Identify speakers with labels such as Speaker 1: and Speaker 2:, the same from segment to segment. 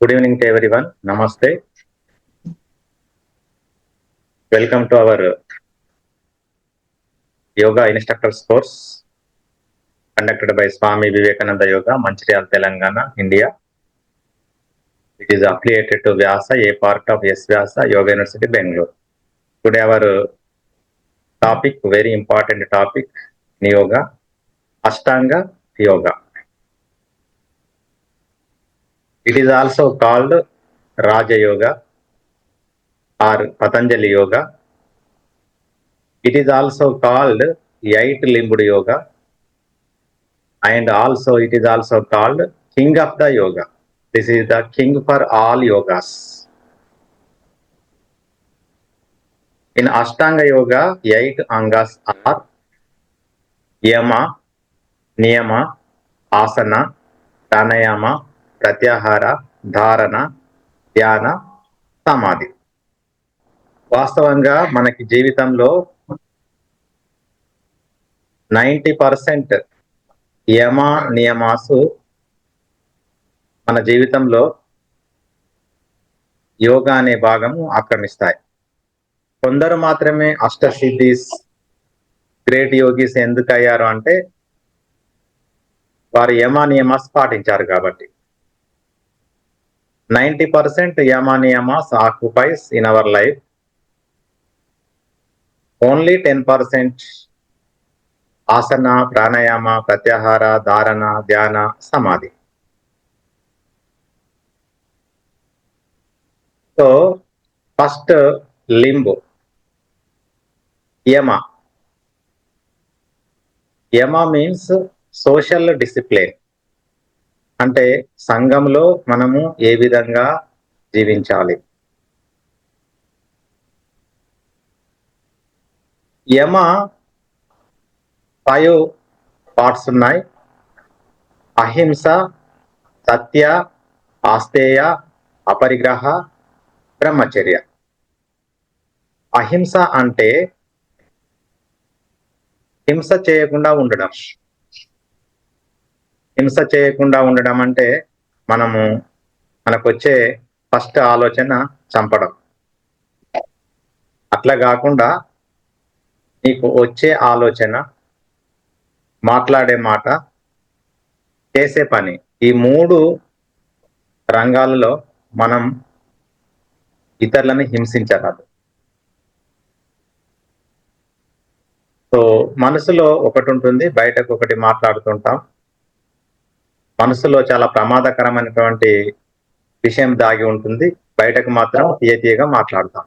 Speaker 1: Good evening to everyone. Namaste. Welcome to our yoga instructors course conducted by Swami Vivekananda Yoga, Manchiryal, Telangana, India. It is affiliated to Vyasa, a part of S Vyasa Yoga University, Bangalore. Today our topic, very important topic in yoga, Ashtanga Yoga. It is also called Raja Yoga or Patanjali Yoga. It is also called Eight-limbed Yoga, and also it is also called King of the Yoga. This is the king for all yogas. In Ashtanga Yoga, 8 angas are Yama, Niyama, Asana, Pranayama, Pratyahara, Dharana, Dhyana, Samadhi. వాస్తవంగా మనకి జీవితంలో 90% యమ నియమాసు మన జీవితంలో యోగా అనే భాగము ఆక్రమిస్తాయి. కొందరు మాత్రమే అష్టసిద్ధీస్, great yogis ఎందుకు అయ్యారు అంటే వారు యమ నియమాస్ పాటించారు కాబట్టి. 90% యమ నియమాస్ occupies in our life. Only 10% ఆసన, ప్రాణాయామ, ప్రత్యాహార, ధారణ, ధ్యాన, సమాధి. సో ఫస్ట్ లింబ్ యమ. యమ మీన్స్ సోషల్ డిసిప్లిన్, అంటే సంఘంలో మనము ఏ విధంగా జీవించాలి. యమ 5 పార్ట్స్ ఉన్నాయి. అహింస, సత్య, ఆస్తేయ, అపరిగ్రహ, బ్రహ్మచర్య. అహింస అంటే హింస చేయకుండా ఉండడం. హింస చేయకుండా ఉండడం అంటే మనకు వచ్చే ఫస్ట్ ఆలోచన చంపడం. అట్లా కాకుండా నీకు వచ్చే ఆలోచన, మాట్లాడే మాట, చేసే పని, ఈ 3 రంగాలలో మనం ఇతరులను హింసించరాదు. సో మనసులో ఒకటి ఉంటుంది, బయటకు ఒకటి మాట్లాడుతుంటాం. మనసులో చాలా ప్రమాదకరమైనటువంటి విషయం దాగి ఉంటుంది, బయటకు మాత్రం తీయగా మాట్లాడతాం.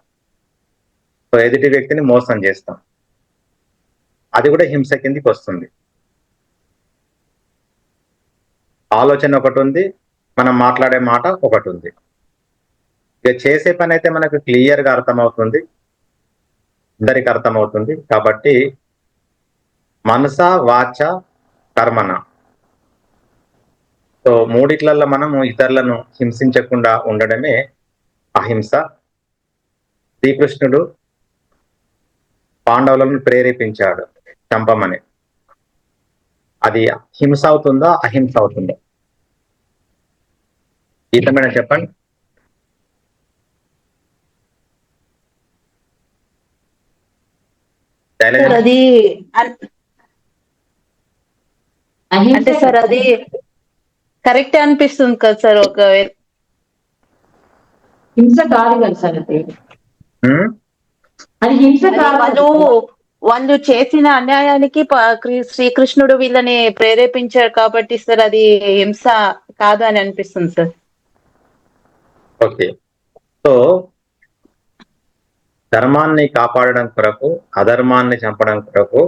Speaker 1: సో ఎదుటి వ్యక్తిని మోసం చేస్తాం, అది కూడా హింస కిందికి వస్తుంది. ఆలోచన ఒకటి ఉంది, మనం మాట్లాడే మాట ఒకటి ఉంది. ఇక చేసే పని అయితే మనకు క్లియర్గా అర్థమవుతుంది, అందరికి అర్థమవుతుంది. కాబట్టి మనస, వాచ, కర్మన, సో 3 మనము ఇతరులను హింసించకుండా ఉండడమే అహింస. శ్రీకృష్ణుడు పాండవులను ప్రేరేపించాడు చంపమని. అది హింస అవుతుందా, అహింస అవుతుందా? గీత మేడం చెప్పండి.
Speaker 2: అది అంటే సార్ అది కరెక్ట్ అనిపిస్తుంది కదా సార్. ఒక
Speaker 3: హింస కాదు కదా సార్, అది హింస కాదు.
Speaker 2: వాళ్ళు చేసిన అన్యాయానికి శ్రీకృష్ణుడు వీళ్ళని ప్రేరేపించారు కాబట్టి సార్ అది హింస కాదు అని అనిపిస్తుంది సార్.
Speaker 1: ఓకే, సో ధర్మాన్ని కాపాడడం కొరకు, అధర్మాన్ని చంపడం కొరకు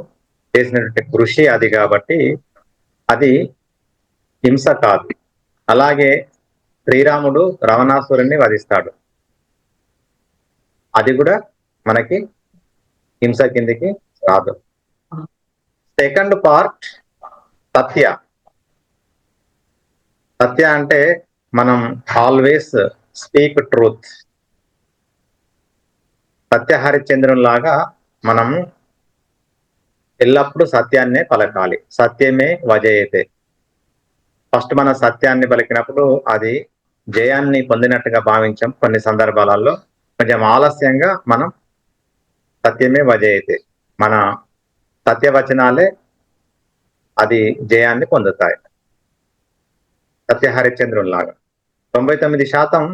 Speaker 1: చేసినటువంటి కృషి అది, కాబట్టి అది హింస కాదు. అలాగే శ్రీరాముడు రావణాసురుణ్ణి వధిస్తాడు, అది కూడా మనకి హింస కిందికి రాదు. సెకండ్ పార్ట్ సత్య. సత్య అంటే మనం ఆల్వేస్ స్పీక్ ట్రూత్. సత్య హరిశ్చంద్రుని లాగా మనము ఎల్లప్పుడూ సత్యాన్నే పలకాలి. సత్యమే వజయతే. ఫస్ట్ మనం సత్యాన్ని పలికినప్పుడు అది జయాన్ని పొందినట్టుగా భావించాం. కొన్ని సందర్భాలలో కొంచెం ఆలస్యంగా మనం సత్యమే వజయతే, మన సత్యవచనాలే అది జయాన్ని పొందుతాయి. సత్యహరిశ్చంద్రునిలాగా 99%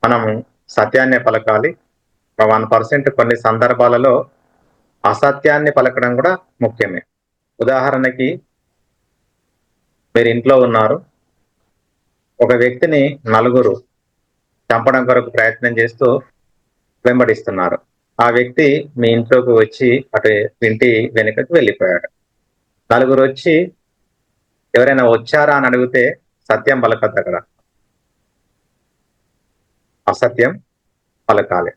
Speaker 1: మనము సత్యాన్నే పలకాలి. 1% కొన్ని సందర్భాలలో అసత్యాన్ని పలకడం కూడా ముఖ్యమే. ఉదాహరణకి మీరు ఇంట్లో ఉన్నారు, ఒక వ్యక్తిని నలుగురు చంపడం కొరకు ప్రయత్నం చేస్తూ వెంబడిస్తున్నారు. ఆ వ్యక్తి మీ ఇంట్లోకి వచ్చి అటు ఇంటి వెనుకకు వెళ్ళిపోయాడు. నలుగురు వచ్చి ఎవరైనా వచ్చారా అని అడిగితే సత్యం పలకద్దు, అక్కడ అసత్యం పలకాలి.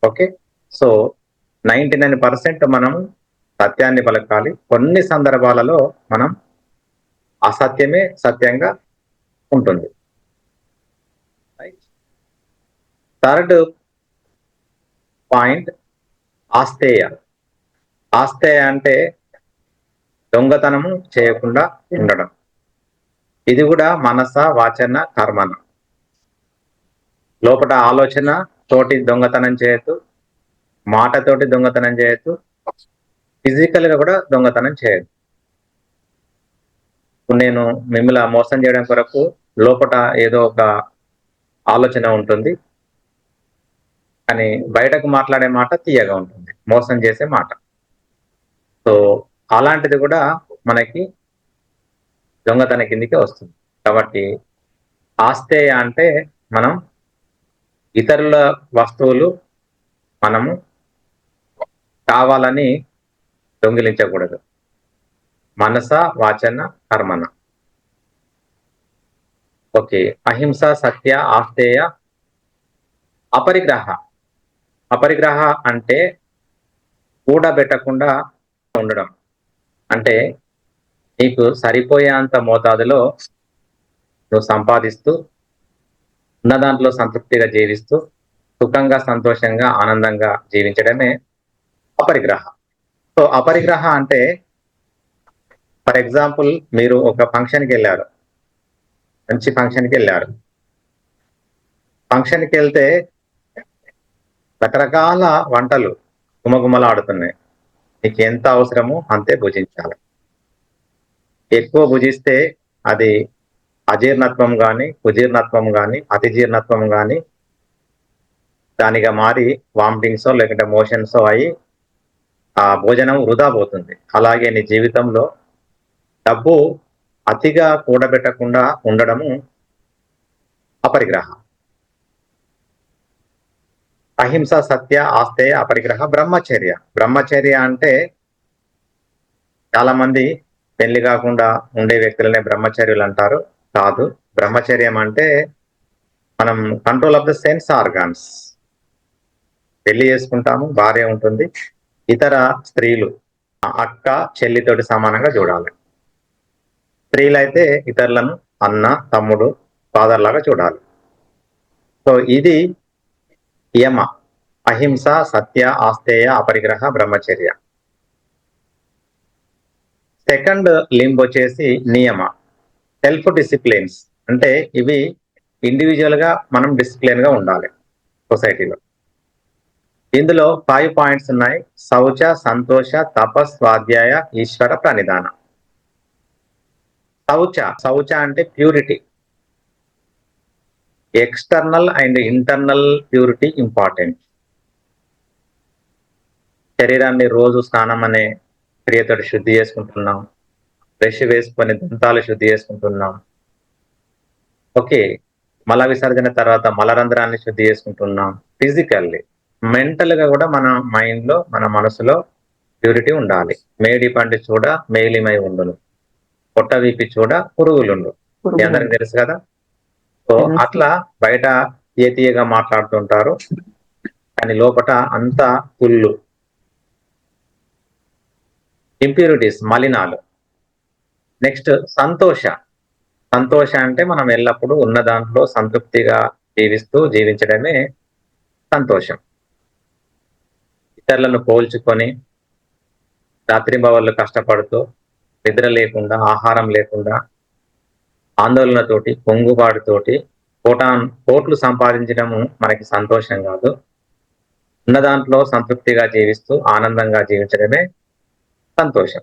Speaker 1: ఓకే, సో 99% మనం సత్యాన్ని పలకాలి. కొన్ని సందర్భాలలో మనం అసత్యమే సత్యంగా ఉంటుంది. Third point ఆస్తేయ. ఆస్తేయ అంటే దొంగతనము చేయకుండా ఉండడం. ఇది కూడా మనస వాచన కర్మన. లోపల ఆలోచన తోటి దొంగతనం చేయొద్దు, మాటతోటి దొంగతనం చేయొద్దు, ఫిజికల్ గా కూడా దొంగతనం చేయొద్దు. నేను మిమ్మల్ని మోసం చేయడం కొరకు లోపల ఏదో ఒక ఆలోచన ఉంటుంది, కానీ బయటకు మాట్లాడే మాట తీయగా ఉంటుంది, మోసం చేసే మాట. సో అలాంటిది కూడా మనకి దొంగతన కిందికి వస్తుంది. కాబట్టి ఆస్తేయ అంటే మనం ఇతరుల వస్తువులు మనము కావాలని దొంగిలించకూడదు. మనస వాచన కర్మన. ఓకే, అహింస, సత్య, ఆస్తేయ, అపరిగ్రహ. అపరిగ్రహ అంటే కూడబెట్టకుండా ఉండడం. అంటే నీకు సరిపోయేంత మోతాదులో నువ్వు సంపాదిస్తూ ఉన్న దాంట్లో సంతృప్తిగా జీవిస్తూ సుఖంగా సంతోషంగా ఆనందంగా జీవించడమే అపరిగ్రహ. సో అపరిగ్రహ అంటే ఫర్ ఎగ్జాంపుల్ మీరు ఒక ఫంక్షన్కి వెళ్ళారు, మంచి ఫంక్షన్కి వెళ్ళారు. ఫంక్షన్కి వెళ్తే రకరకాల వంటలు గుమగుమలాడుతున్నాయి. నీకు ఎంత అవసరమో అంతే భుజించాలి. ఎక్కువ భుజిస్తే అది అజీర్ణత్వం కానీ, కుజీర్ణత్వం కానీ, అతిజీర్ణత్వం కానీ దానిగా మారి వామిటింగ్సో లేకుంటే మోషన్సో అయి ఆ భోజనం వృధా పోతుంది. అలాగే నీ జీవితంలో డబ్బు అతిగా కూడబెట్టకుండా ఉండడము అపరిగ్రహ. అహింస, సత్య, ఆస్తేయ, అపరిగ్రహ. బ్రహ్మచర్య. బ్రహ్మచర్య అంటే చాలా మంది పెళ్లి కాకుండా ఉండే వ్యక్తులనే బ్రహ్మచర్యులు అంటారు. కాదు, బ్రహ్మచర్యం అంటే మనం control of the sense organs. పెళ్లి చేసుకుంటాము, భార్య ఉంటుంది, ఇతర స్త్రీలు అక్క చెల్లితోటి సమానంగా చూడాలి. స్త్రీలైతే ఇతరులను అన్న, తమ్ముడు, ఫాదర్ లాగా చూడాలి. సో ఇది యమ. అహింస, సత్య, ఆస్తేయ, అపరిగ్రహ, బ్రహ్మచర్య. సెకండ్ లింబ్ వచ్చేసి నియమ, సెల్ఫ్ డిసిప్లిన్స్. అంటే ఇవి ఇండివిజువల్ గా మనం డిసిప్లిన్ గా ఉండాలి సొసైటీలో. ఇందులో 5 పాయింట్స్ ఉన్నాయి. శౌచ, సంతోష, తప, స్వాధ్యాయ, ఈశ్వర ప్రణిధాన. శౌచ. శౌచ అంటే purity. External and internal purity important. శరీరాన్ని రోజు స్నానం అనే క్రియతోటి శుద్ధి చేసుకుంటున్నాం, బ్రష్ వేసుకొని దంతాలు శుద్ధి చేసుకుంటున్నాం. ఓకే, మల విసర్జన తర్వాత మలరంధ్రాన్ని శుద్ధి చేసుకుంటున్నాం. ఫిజికల్లీ, మెంటల్ గా కూడా మన మైండ్ లో, మన మనసులో ప్యూరిటీ ఉండాలి. మేడి పండు చూడ మేలిమై ఉండును, పొట్ట వీపి చూడ పురుగులుండు. మీ అందరికి తెలుసు కదా. సో అట్లా బయట తీయగా మాట్లాడుతుంటారు, కానీ లోపల అంతా పుల్లు, ఇంప్యూరిటీస్, మలినాలు. నెక్స్ట్ సంతోష. సంతోష అంటే మనం ఎల్లప్పుడూ ఉన్న దాంట్లో సంతృప్తిగా జీవించడమే సంతోషం. ఇతరులను పోల్చుకొని రాత్రింబవళ్ళు కష్టపడుతూ నిద్ర లేకుండా, ఆహారం లేకుండా, ఆందోళనతోటి, పొంగుబాటుతోటి కోట్లు సంపాదించడము మనకి సంతోషం కాదు. ఉన్న దాంట్లో సంతృప్తిగా జీవిస్తూ ఆనందంగా జీవించడమే సంతోషం.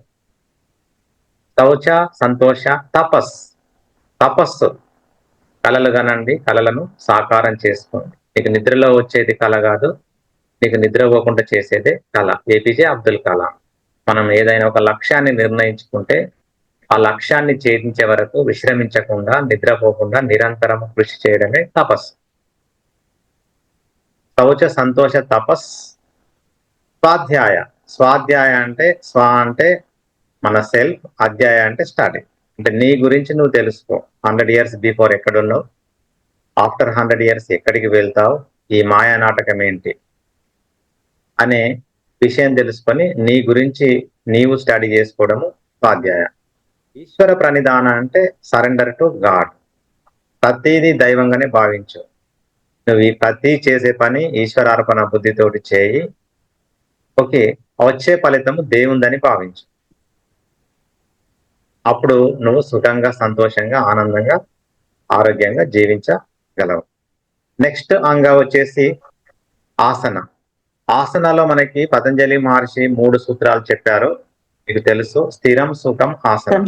Speaker 1: శౌచ, సంతోష, తపస్సు. కలలు కనండి, కలలను సాకారం చేసుకోండి. నీకు నిద్రలో వచ్చేది కళ కాదు, నీకు నిద్ర పోకుండా చేసేదే కళ. ఏపీజే అబ్దుల్ కలాం. మనం ఏదైనా ఒక లక్ష్యాన్ని నిర్ణయించుకుంటే ఆ లక్ష్యాన్ని ఛేదించే వరకు విశ్రమించకుండా, నిద్రపోకుండా నిరంతరం కృషి చేయడమే తపస్సు. శౌచ, సంతోష, స్వాధ్యాయ అంటే అంటే మన సెల్ఫ్, అధ్యాయ అంటే స్టార్టింగ్. అంటే నీ గురించి నువ్వు తెలుసుకో. 100 years బిఫోర్ ఎక్కడున్నావు, ఆఫ్టర్ 100 years ఎక్కడికి వెళ్తావు, ఈ మాయా నాటకం ఏంటి అనే విషయం తెలుసుకొని నీ గురించి నీవు స్టడీ చేసుకోవడము స్వాధ్యాయ. ఈశ్వర ప్రణిధాన అంటే సరెండర్ టు గాడ్. ప్రతిదీ దైవంగానే భావించు. నువ్వు ఈ ప్రతి చేసే పని ఈశ్వరార్పణ బుద్ధితోటి చేయి. ఓకే, వచ్చే ఫలితము దేవుందని భావించు. అప్పుడు నువ్వు సుఖంగా, సంతోషంగా, ఆనందంగా, ఆరోగ్యంగా జీవించగలవు. నెక్స్ట్ అంగ వచ్చేసి ఆసన. ఆసనాలో మనకి పతంజలి మహర్షి 3 సూత్రాలు చెప్పారు, మీకు తెలుసు. స్థిరం, సుఖం, ఆసనం.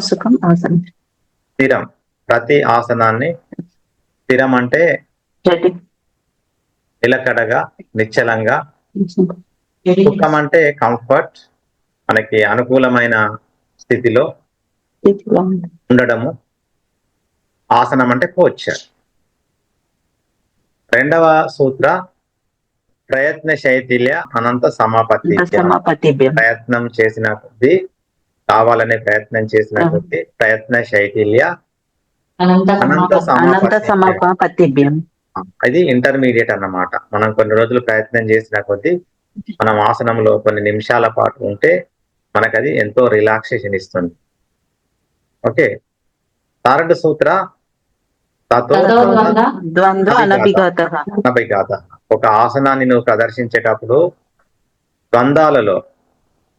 Speaker 1: స్థిరం, ప్రతి ఆసనాన్ని స్థిరం అంటే నిలకడగా, నిశ్చలంగా. సుఖం అంటే కంఫర్ట్, మనకి అనుకూలమైన స్థితిలో ఉండడము. ఆసనం అంటే పోస్చర్. రెండవ సూత్ర ప్రయత్న శైథిల్య అనంత సమాపత్తి. ప్రయత్నం చేసిన కొద్దీ, కావాలనే ప్రయత్నం చేసిన కొద్దీ ప్రయత్న శైథిల్య అనంత సమాపత్తిభ్యం. అది ఇంటర్మీడియట్ అన్నమాట. మనం కొన్ని రోజులు ప్రయత్నం చేసిన కొద్దీ, మనం ఆసనంలో కొన్ని నిమిషాల పాటు ఉంటే మనకు అది ఎంతో రిలాక్సేషన్ ఇస్తుంది. ఓకే. థర్డ్ సూత్ర అనభిఘాత. ఒక ఆసనాన్ని నువ్వు ప్రదర్శించేటప్పుడు ద్వంద్వాలలో,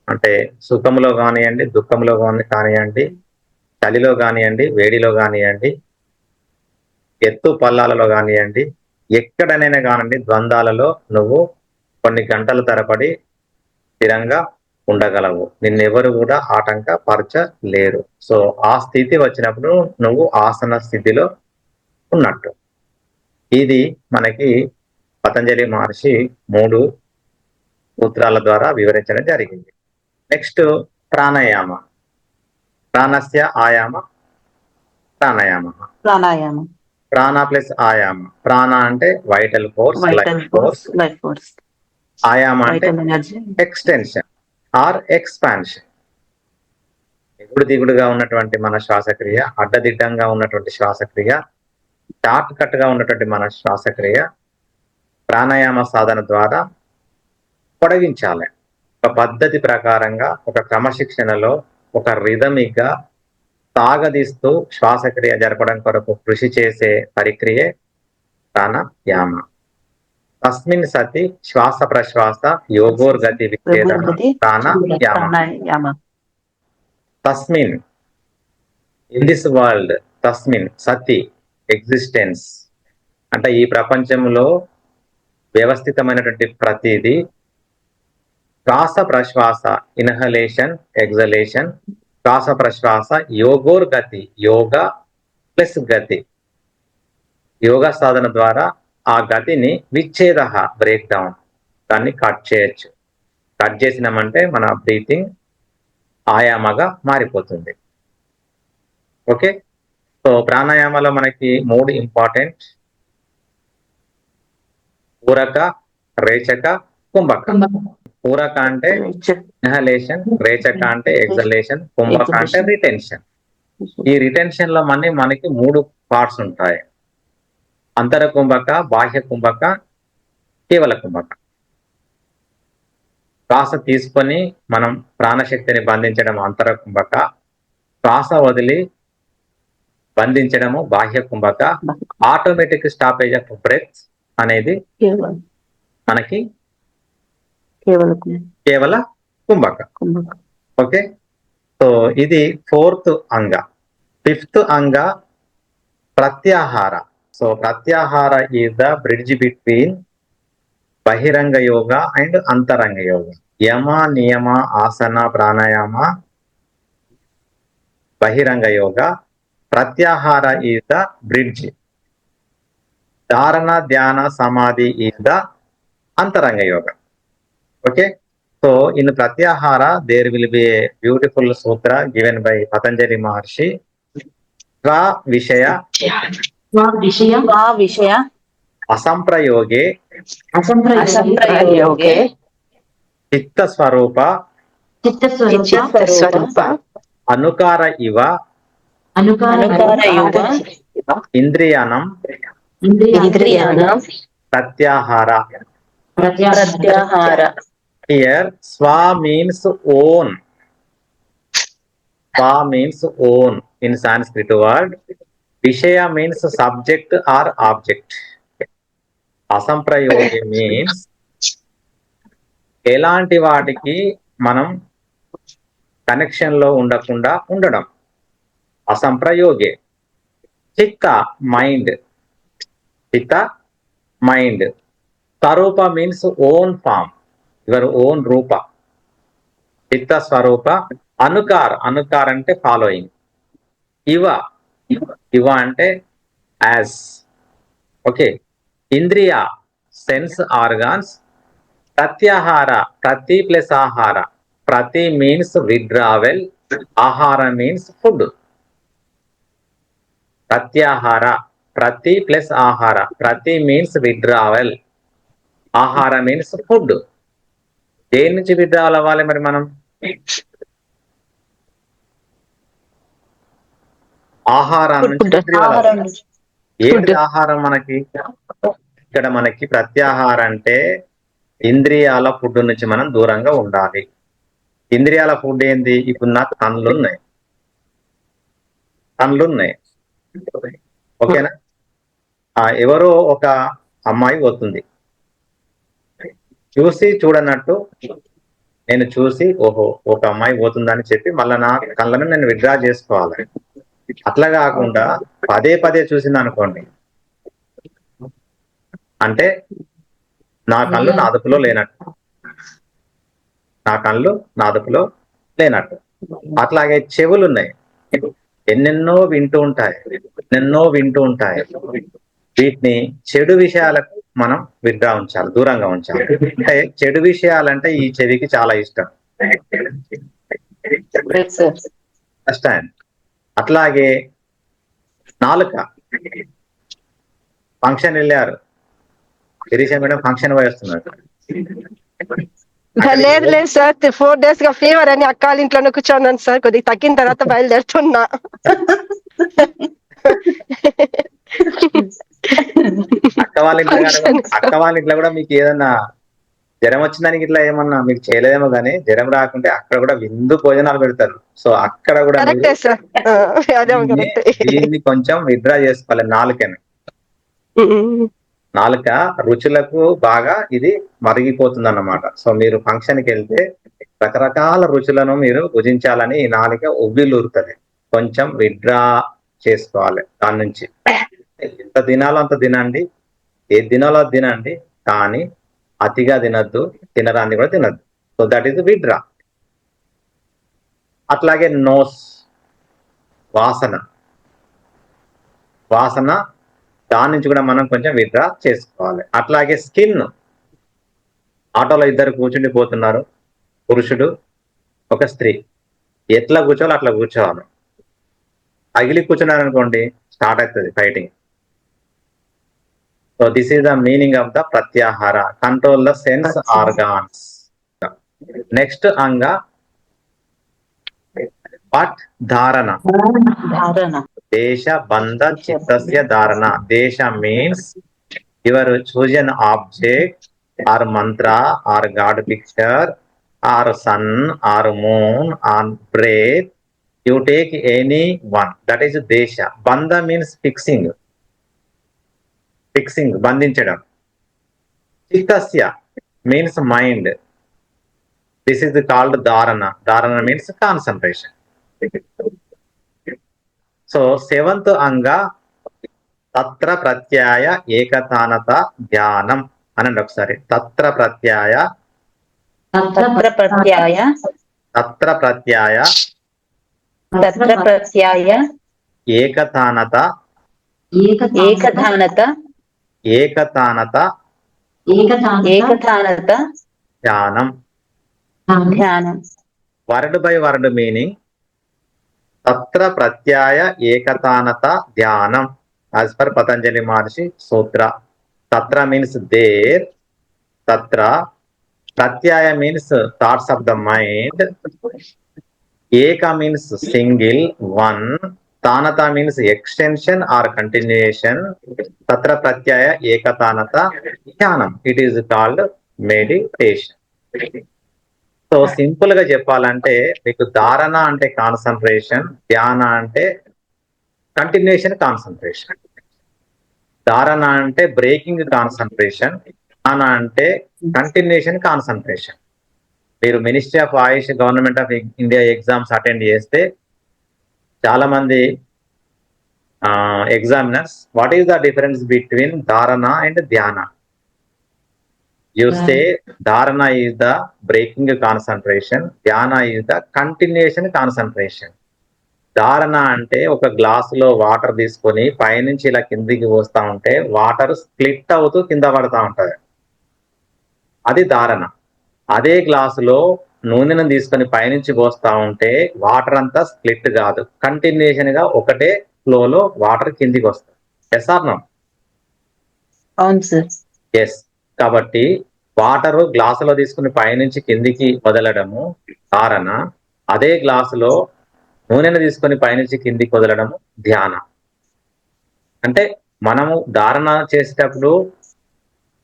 Speaker 1: అంటే సుఖంలో కానివ్వండి, దుఃఖంలో కానివ్వండి, చలిలో కానివ్వండి, వేడిలో కానివ్వండి, ఎత్తు పల్లాలలో కానివ్వండి, ఎక్కడనైనా కానివ్వండి, ద్వంద్వాలలో నువ్వు కొన్ని గంటల తరబడి స్థిరంగా ఉండగలవు. నిన్నెవరు కూడా ఆటంకపరచలేరు. సో ఆ స్థితి వచ్చినప్పుడు నువ్వు ఆసన స్థితిలో ఉన్నట్టు. ఇది మనకి పతంజలి మహర్షి 3 సూత్రాల ద్వారా వివరించడం జరిగింది. నెక్స్ట్ ప్రాణాయామ. ప్రాణస్య ఆయామ ప్రాణాయామ. ప్రాణ ప్లస్ ఆయామ. ప్రాణ అంటే వైటల్ ఫోర్స్, లైఫ్ ఫోర్స్. ఆయామ అంటే ఎక్స్టెన్షన్ ఆర్ ఎక్స్పాన్షన్. ఎగుడు దిగుడుగా ఉన్నటువంటి మన శ్వాసక్రియ, అడ్డదిడ్డంగా ఉన్నటువంటి శ్వాసక్రియ, షార్ట్ కట్ గా ఉన్నటువంటి మన శ్వాసక్రియ ప్రాణాయామ సాధన ద్వారా పొడిగించాలి. ఒక పద్ధతి ప్రకారంగా, ఒక క్రమశిక్షణలో, ఒక రిథమిక్ గా సాగదీస్తూ శ్వాసక్రియ జరపడం కొరకు కృషి చేసే పరిక్రియే ప్రాణాయామ. తస్మిన్ సతి శ్వాస ప్రశ్వాస యోగోర్గతి విచ్ఛేదన ప్రాణాయామ. తస్మిన్, ఇన్ దిస్ వరల్డ్, తస్మిన్ సతి ఎగ్జిస్టెన్స్ అంటే ఈ ప్రపంచంలో వ్యవస్థితమైనటువంటి ప్రతిదీ శ్వాస ప్రశ్వాస, ఇన్హలేషన్, ఎగ్జలేషన్, శ్వాస ప్రశ్వాస యోగోర్గతి, యోగా ప్లస్ గతి. యోగా సాధన ద్వారా ఆ గతిని విచ్ఛేద, బ్రేక్ డౌన్, దాన్ని కట్ చేయొచ్చు. కట్ చేసినామంటే మన బ్రీతింగ్ ఆయామగా మారిపోతుంది. ఓకే. సో ప్రాణాయామలో మనకి 3 ఇంపార్టెంట్: పూరక, రేచక, కుంభక. పూరక అంటే ఇన్హలేషన్, రేచక అంటే ఎగ్జలేషన్, కుంభక అంటే రిటెన్షన్. ఈ రిటెన్షన్ లో మనకి 3 పార్ట్స్ ఉంటాయి: అంతర కుంభక, బాహ్య కుంభక, కేవల కుంభక. శ్వాస తీసుకొని మనం ప్రాణశక్తిని బంధించడం అంతర కుంభక, శ్వాస వదిలి బంధించడము బాహ్య కుంభక. ఆటోమేటిక్ స్టాపేజ్ ఆఫ్ బ్రెత్ అనేది మనకి కేవల కుంభక. ఓకే. సో ఇది 4th అంగ. 5th అంగ ప్రత్యాహార. So pratyahara is the bridge between bahiranga yoga and antaranga yoga. Yama, niyama, asana, pranayama, bahiranga yoga. Pratyahara is the bridge. Dharana, dhyana, samadhi is the antaranga yoga. Okay. So in pratyahara there will be a beautiful sutra given by Patanjali Maharshi. Sva vishaya
Speaker 3: విషయ
Speaker 2: వా విషయ
Speaker 1: asamprayoge
Speaker 2: అసంప్రయోగే
Speaker 1: chitta swarupa
Speaker 3: చిత్తస్వరూప
Speaker 1: anukara iva
Speaker 2: అనుకార యువ
Speaker 1: indriyanam
Speaker 2: ఇంద్రియాణం
Speaker 1: pratyahara.
Speaker 2: ప్రత్యాహార.
Speaker 1: Here swa means own. Swa means own in Sanskrit word. Vishaya means subject or object. Asamprayoge means ఎలాంటి వాటికి మనం connection లో ఉండకుండా ఉండడం. అసంప్రయోగే. చిత్త మైండ్. చిత్త మైండ్. స్వరూప means own form, your own రూప. చిత్త స్వరూప. అనుకార్, అనుకార్ అంటే ఫాలోయింగ్. ఇవ, ఇవ అంటే యాజ్. ఓకే. ఇంద్రియ సెన్స్ ఆర్గాన్స్. ప్రత్యాహార, ప్రతి ప్లస్ ఆహార. ప్రతి మీన్స్ విడ్రావెల్, ఆహార మీన్స్ ఫుడ్. ప్రత్యాహార ప్రతి ప్లస్ ఆహార. ప్రతి మీన్స్ విడ్రావెల్, ఆహార మీన్స్ ఫుడ్. దేని నుంచి విడ్రావల్ అవ్వాలి మరి మనం? ఆహారం నుంచి withdrawal అవ్వాలి. ఏంటి ఆహారం మనకి? ఇక్కడ మనకి ప్రత్యాహార అంటే ఇంద్రియాల ఫుడ్ నుంచి మనం దూరంగా ఉండాలి. ఇంద్రియాల ఫుడ్ ఏంది? ఇప్పుడు నాకు కళ్ళు ఉన్నాయి, కళ్ళు ఉన్నాయి. ఓకేనా? ఎవరో ఒక అమ్మాయి పోతుంది, చూసి చూడనట్టు నేను చూసి ఓహో ఒక అమ్మాయి పోతుందని చెప్పి మళ్ళీ నా కళ్ళను నేను విత్డ్రా చేసుకోవాలి. అట్లా కాకుండా పదే పదే చూసింది అనుకోండి, అంటే నా కళ్ళు నా అదుపులో లేనట్టు, నా కళ్ళు నా అదుపులో లేనట్టు. అట్లాగే చెవులు ఉన్నాయి, ఎన్నెన్నో వింటూ ఉంటాయి, ఎన్నెన్నో వింటూ ఉంటాయి. వీటిని చెడు విషయాలకు మనం విత్డ్రా ఉంచాలి, దూరంగా ఉంచాలి. అంటే చెడు విషయాలంటే ఈ చెవికి చాలా ఇష్టం. అండర్స్టాండ్? అట్లాగే నాలుక. ఫంక్షన్ వెళ్ళారు, శిరీష మేడం ఫంక్షన్ పోయి వస్తున్నారు.
Speaker 4: లేదు లేదు సార్, 4 days గా ఫీవర్ అని అక్క వాళ్ళ ఇంట్లోనే కూర్చోన్నాను సార్. కొద్దిగా తగ్గిన తర్వాత బయలుదేరుతున్నా.
Speaker 1: అక్క వాళ్ళ ఇంట్లో కూడా మీకు ఏదన్నా జ్వరం వచ్చిందానికి ఇట్లా ఏమన్నా మీకు చేయలేదేమో కానీ, జ్వరం రాకుంటే అక్కడ కూడా విందు భోజనాలు పెడతారు. సో అక్కడ కూడా
Speaker 4: కరెక్టే సార్, అదే కరెక్టే.
Speaker 1: దీన్ని కొంచెం విత్డ్రా చేసుకోవాలి నాలుకని. నాలుక రుచులకు బాగా ఇది మరిగిపోతుంది అన్నమాట. సో మీరు ఫంక్షన్ కి వెళ్తే రకరకాల రుచులను మీరు భుజించాలని ఈ నాలుక ఉవ్విల్లూరుతుంది. కొంచెం విత్డ్రా చేసుకోవాలి దాని నుంచి. ఎంత తినాలో అంత తినండి, ఏది తినాలో అది తినండి, కానీ అతిగా తినద్దు, తినరాన్ని కూడా తినద్దు. So that is withdraw. అట్లాగే నోస్, వాసన. వాసన దాని నుంచి కూడా మనం కొంచెం విత్డ్రా చేసుకోవాలి. అట్లాగే స్కిన్. ఆటోలో ఇద్దరు కూర్చుండిపోతున్నారు, పురుషుడు ఒక స్త్రీ. ఎట్లా కూర్చోవాలి అట్లా కూర్చోవాలి. అగిలి కూర్చున్నారు అనుకోండి, స్టార్ట్ అవుతుంది fighting. So this is the meaning of the ప్రత్యాహార. Control the sense organs. Next అంగ పట్ ధారణ. దేశ బంధ చిత్తస్య ధారణ. దేశ means your chosen object or mantra or God picture or sun or moon or breath. You take any one, that is desha. Bandha means fixing, fixing, బంధించడం. చిత్తస్య means mind. This is called dharana. Dharana means concentration. So seventh anga తత్ర ప్రత్యయ ఏకతానత ధ్యానం అనండి ఒకసారి. తత్ర ప్రత్యయ
Speaker 2: తత్ర ప్రత్యయ
Speaker 1: తత్ర ప్రత్యయ
Speaker 2: తత్ర ప్రత్యయ
Speaker 1: ఏకతానత
Speaker 2: ఏకధానత
Speaker 1: ఏకతానత
Speaker 2: ఏకధానత
Speaker 1: ధ్యానం.
Speaker 2: ధ్యానం.
Speaker 1: వర్డ్ బై వర్డ్ మీనింగ్ తత్ర ప్రత్యయ ఏకతానత ధ్యానం యాజ్ పర్ పతంజలి మహర్షి సూత్ర. తత్ర మీన్స్ దేర్, తత్ర ప్రత్యయ means thoughts of the mind, ఏక మీన్స్ సింగిల్ వన్, తానత మీన్స్ ఎక్స్టెన్షన్ ఆర్ కంటిన్యూయేషన్. తత్ర ప్రత్యయ ఏకతానత ధ్యానం. It is called meditation. So simple గా చెప్పాలంటే మీకు ధారణ అంటే కాన్సన్ట్రేషన్, ధ్యాన అంటే కంటిన్యూషన్ కాన్సన్ట్రేషన్. ధారణ అంటే బ్రేకింగ్ కాన్సన్ట్రేషన్, ధ్యాన అంటే కంటిన్యూషన్ కాన్సన్ట్రేషన్. మీరు ministry of Ayush government of India exams attend చేస్తే చాలా మంది examiners what is the difference between ధారణ అండ్ ధ్యాన? You say dharana is the breaking concentration, dhyana is the continuation concentration. ధారణ అంటే ఒక గ్లాసులో వాటర్ తీసుకొని పైనుంచి ఇలా కిందికి పోస్తా ఉంటే వాటర్ స్ప్లిట్ అవుతూ కింద పడతా ఉంటది, అది ధారణ. అదే గ్లాసులో నూనెను తీసుకొని పైనుంచి పోస్తా ఉంటే వాటర్ అంతా స్ప్లిట్ కాదు, కంటిన్యూషన్ గా ఒకటే ఫ్లోలో వాటర్ కిందికి వస్తుంది. Yes or no?
Speaker 2: అవును సార్.
Speaker 1: ఎస్. కాబట్టి వాటర్ గ్లాసులో తీసుకుని పైనుంచి కిందికి వదలడము ధారణ, అదే గ్లాసులో నూనెను తీసుకొని పైనుంచి కిందికి వదలడము ధ్యాన. అంటే మనము ధారణ చేసేటప్పుడు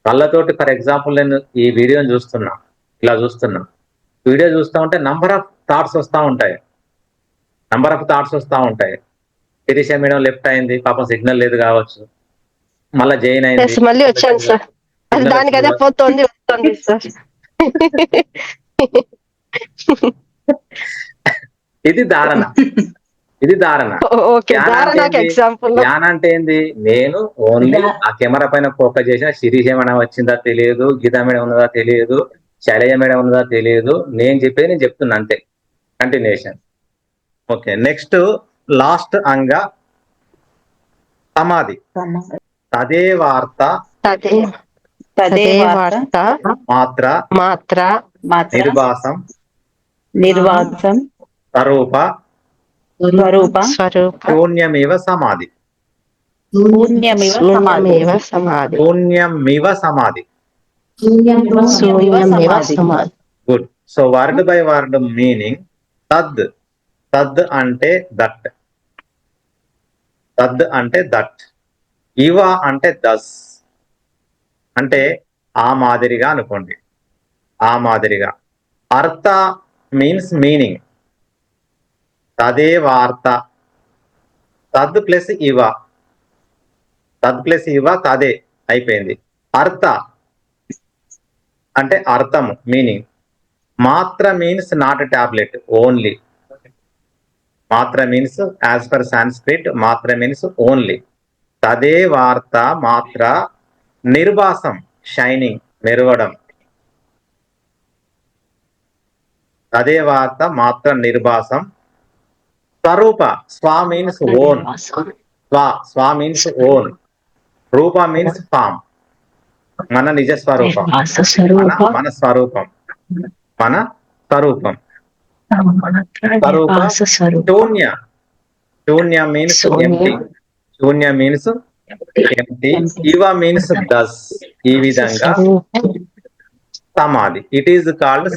Speaker 1: కళ్ళతోటి, ఫర్ ఎగ్జాంపుల్ నేను ఈ వీడియోని చూస్తున్నా, ఇలా చూస్తున్నా, వీడియో చూస్తూ ఉంటే నంబర్ ఆఫ్ థాట్స్ వస్తూ ఉంటాయి, శిరీష మేడం లెఫ్ట్ అయింది, పాపం సిగ్నల్ లేదు కావచ్చు, మళ్ళీ జైన్ అయింది,
Speaker 4: మళ్ళీ వచ్చాను సార్. అది దానికదే పోతుంది వస్తుంది సార్.
Speaker 1: ఇది ధారణ.
Speaker 4: ఓకే, ధారణకి ఎగ్జాంపుల్.
Speaker 1: ధ్యాన అంటే ఏంది? నేను ఓన్లీ ఆ కెమెరా పైన ఫోకస్ చేసిన శిరీష మేడం వచ్చిందా తెలియదు, గీతా మేడం ఉన్నదా తెలియదు, శైలజ మేడం ఉన్నదా తెలియదు, నేను చెప్పేది నేను చెప్తున్నా అంతే, కంటిన్యూషన్. ఓకే, నెక్స్ట్ లాస్ట్ అంగ సమాధి. తదేవార్త
Speaker 2: తదేవార్త
Speaker 1: మాత్ర నిర్వాసం స్వరూప శూన్యమివ సమాధి. Good. So word by word meaning తద్ అంటే దట్, ఇవ అంటే దస్, అంటే ఆ మాదిరిగా అనుకోండి, ఆ మాదిరిగా. అర్థ మీన్స్ మీనింగ్, తదేవార్త, తద్ ప్లస్ ఇవ తదే అయిపోయింది. అర్థ అంటే అర్థము, మీనింగ్. మాత్ర మీన్స్ నాట్ టాబ్లెట్, ఓన్లీ. మాత్ర మీన్స్ యాజ్ పర్ సాంస్క్రిట్ మాత్ర మీన్స్ ఓన్లీ. తదేవార్త మాత్ర నిర్వాసం, షైనింగ్, మెరవడం. తదేవార్త మాత్ర నిర్వాసం స్వరూప, స్వ మీన్స్ ఓన్, స్వ మీన్స్ ఓన్, రూప మీన్స్ ఫామ్, మన నిజ స్వరూపం, మన స్వరూపం. శూన్య మీన్స్ ఎంప్టీ, ఇవ మీన్స్ దస్. ఈ విధంగా సమాధి. ఇట్ ఈస్ కాల్డ్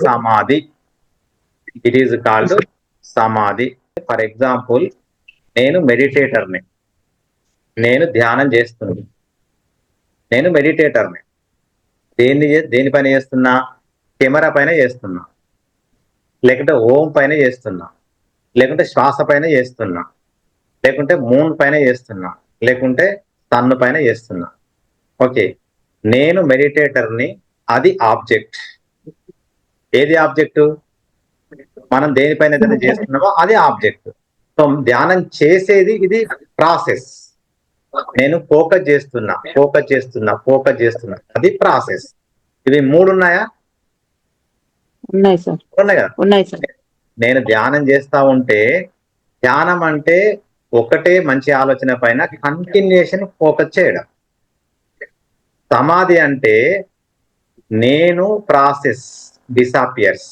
Speaker 1: సమాధి. ఫర్ ఎగ్జాంపుల్, నేను మెడిటేటర్ని, నేను ధ్యానం చేస్తున్నాను, నేను మెడిటేటర్ని. దేని పైన చేస్తున్నా? కెమెరా పైన చేస్తున్నా, లేకుంటే ఓం పైన చేస్తున్నా, లేకుంటే శ్వాస పైన చేస్తున్నా, లేకుంటే మూన్ పైన చేస్తున్నా, లేకుంటే సన్ పైన చేస్తున్నా. ఓకే, నేను మెడిటేటర్ని, అది ఆబ్జెక్ట్. ఏది ఆబ్జెక్టు? మనం దేనిపైన ఏదైతే చేస్తున్నామో అది ఆబ్జెక్ట్. సో ధ్యానం చేసేది ఇది ప్రాసెస్. నేను ఫోకస్ చేస్తున్నా అది ప్రాసెస్. ఇవి 3 ఉన్నాయా?
Speaker 2: ఉన్నాయి సార్.
Speaker 1: ఉన్నాయి కదా.
Speaker 2: ఉన్నాయి సార్.
Speaker 1: నేను ధ్యానం చేస్తా ఉంటే, ధ్యానం అంటే ఒకటే మంచి ఆలోచన పైన కంటిన్యూషన్ ఫోకస్ చేయడం. సమాధి అంటే నేను ప్రాసెస్ డిసాపియర్స్,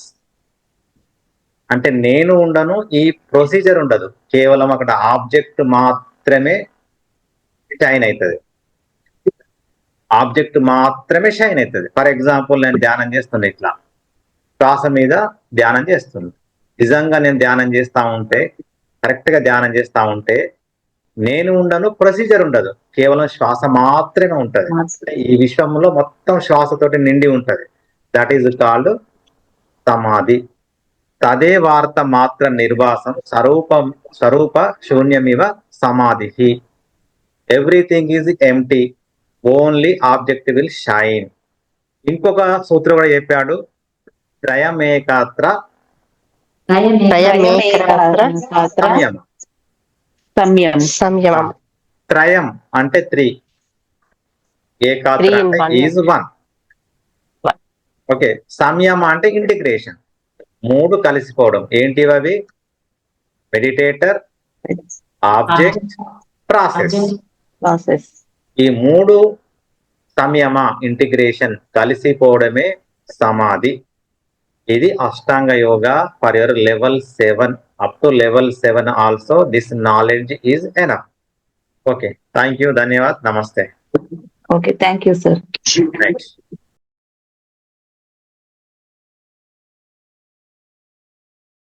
Speaker 1: అంటే నేను ఉండను, ఈ ప్రొసీజర్ ఉండదు, కేవలం అక్కడ ఆబ్జెక్ట్ మాత్రమే షైన్ అవుతుంది. ఫర్ ఎగ్జాంపుల్ నేను ధ్యానం చేస్తున్నా, ఇట్లా శ్వాస మీద ధ్యానం చేస్తుంది. నిజంగా నేను ధ్యానం చేస్తా ఉంటే, కరెక్ట్ గా ధ్యానం చేస్తా ఉంటే నేను ఉండను, ప్రొసీజర్ ఉండదు, కేవలం శ్వాస మాత్రమే ఉంటది. ఈ విశ్వంలో మొత్తం శ్వాసతోటి నిండి ఉంటది. దట్ ఈజ్ కాల్డ్ సమాధి. తదే వార్త మాత్ర నిర్వాసం స్వరూప శూన్యమివ సమాధి. Everything is empty, only object will shine. ఇంకొక సూత్రం కూడా చెప్పాడు, త్రయమేకాత్ర
Speaker 2: సంయమం.
Speaker 1: త్రయం అంటే 3, ఏకాత్ర అంటే ఈజ్ 1. ఓకే, సంయమ అంటే ఇంటిగ్రేషన్, 3 కలిసిపోవడం. ఏంటివి అవి? Meditator, object, process. ఈ 3 సంయమ ఇంటిగ్రేషన్ కలిసిపోవడమే సమాధి. ఇది Ashtanga yoga for your level 7. Up to level 7 also this knowledge is enough. Okay, thank you, ధన్యవాద్, నమస్తే.
Speaker 2: Okay, thank you sir.
Speaker 1: Right.